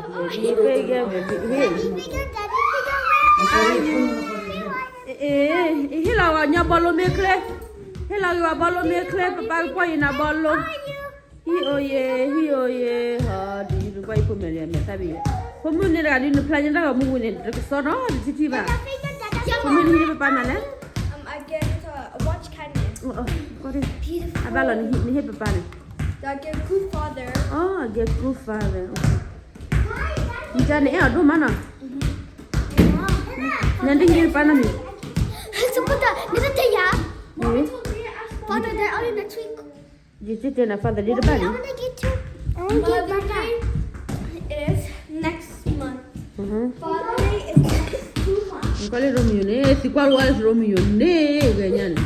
Bigger, bigger, Hila nya bolo mekle. Hila wa bolo mekle papa ko ina bolo. Hi oye ha di du bai ko mele me tabi. Ko mun ne ga di no plan da mu ne so no di ti ba. Ko mun ni papa na le. I get a watch canyon. Oh, got it. Beautiful. Abala ni papa ne. I get good father. Oh, get good father. Ija ne do mana. Nanti ni papa na ni. Sebentar, ni tu ya. Father, they're only next week. Jadi na father di depan. I want to get to. Mother Day is next month. Father Day is next 2 months. Kau le Romeo ni, si kau luar Romeo ni, kayaknya.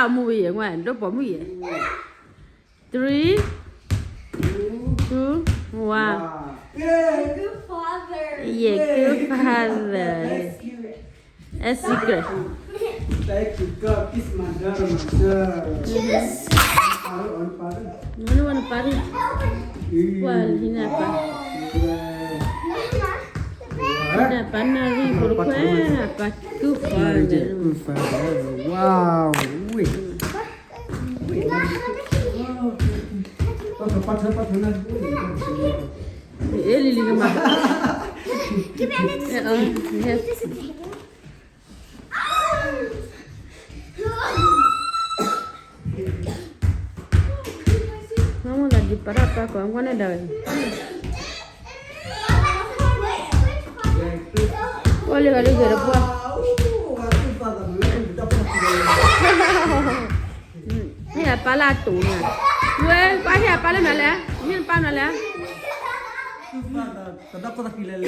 Movie ngoài đó bỏ mì 3 2 1 Good father. yeah good father a secret Thank you God kiss my daughter Yes. mana mana pari wal hina pa nari berkuah apa good father Wow. Ele liga mais. Give me a little. Vamos lá de parar para quando é da. Olha, olha, olha, boa. Ni apa lah tu ni? Weh, kau ni apa lah malah? Ni apa malah? Tanda ko nakilala.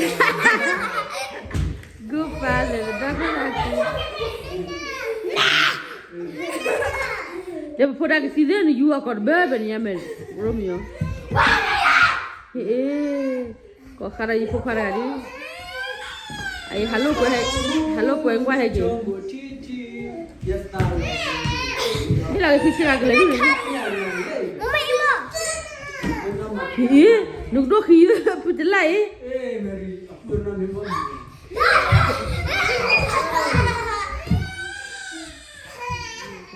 Good father, dah kau lagi. Dia pun dah kesini ni you akor bebe ni amel Romeo. Kau kara ibu kara ni. Ay halo ko engwa heje. Yes, now. Ni lagi sisi lagi lagi. Mama, Ima. Nuk do khi putelai. Mary, aku nak nimba.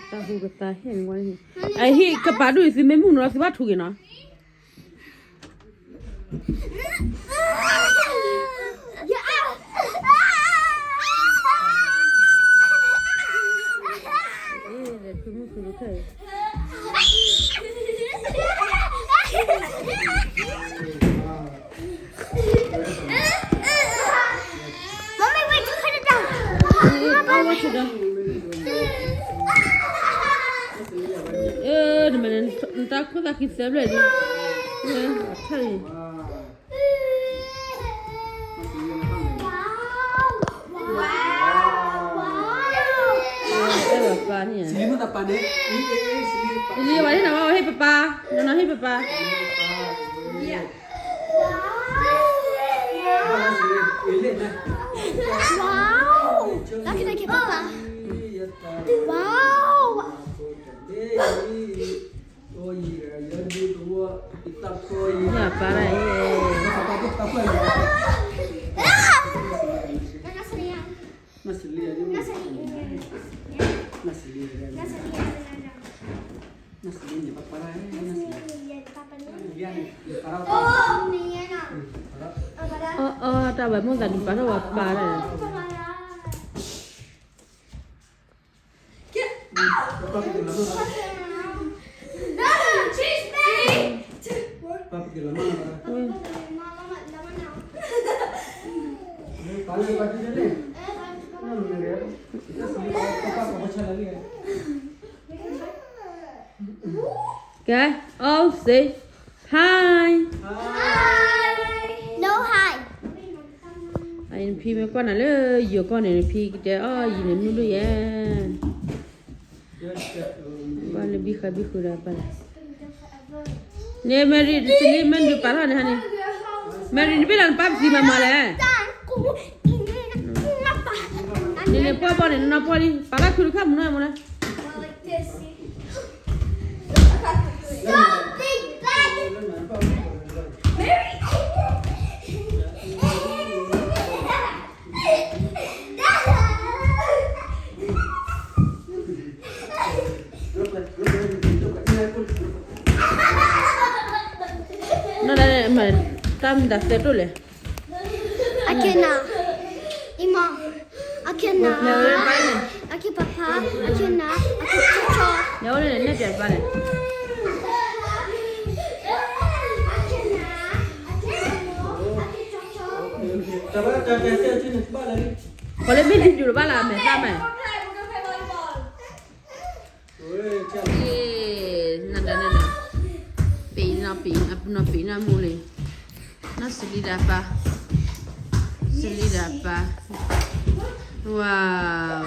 Tahu kata hen wani. Ai hi kapadu isi memu no si batu gina. Mommy, wait, you cut it down. Di mana entah aku tak kisah boleh ni. Cari. Apa ni? Selimut apa ni? Selimut. Ini mana nama hei papa? Nama hei papa. Iya. Wow. Lagi lagi papa. Wow. Ya para Oh, tak apa, mau tadi para apa dah. Papa Papi la mano. Papi papi dale. No mere. Papá को अच्छा लगे. Okay, all say hi. No hi. Anh phi mấy con này lơ, nhiều con này phi cái trẻ, gì này muốn đuổi à. Ba là bi khơi ra ba. Nè Mary, sini mình đi vào này này. Mary đi bilang pap gì mà lẹ. Nè papa này nó papa đi, para khử khăm nữa mà nè. Stop big bag. Mary. Nó đây mà tam đặt xe rồi. Akena. Ima. Akena. Aki papa. Akena. Aki chocho. Nhớ này nó đẹp ba này. Coba कैसे अच्छी नस्बा लगी. Có lẽ biết đi dù ba làm mẹ sao mày. ओए चल. Nè. Pi na mule. Nó xử lý đạp ba. Wow.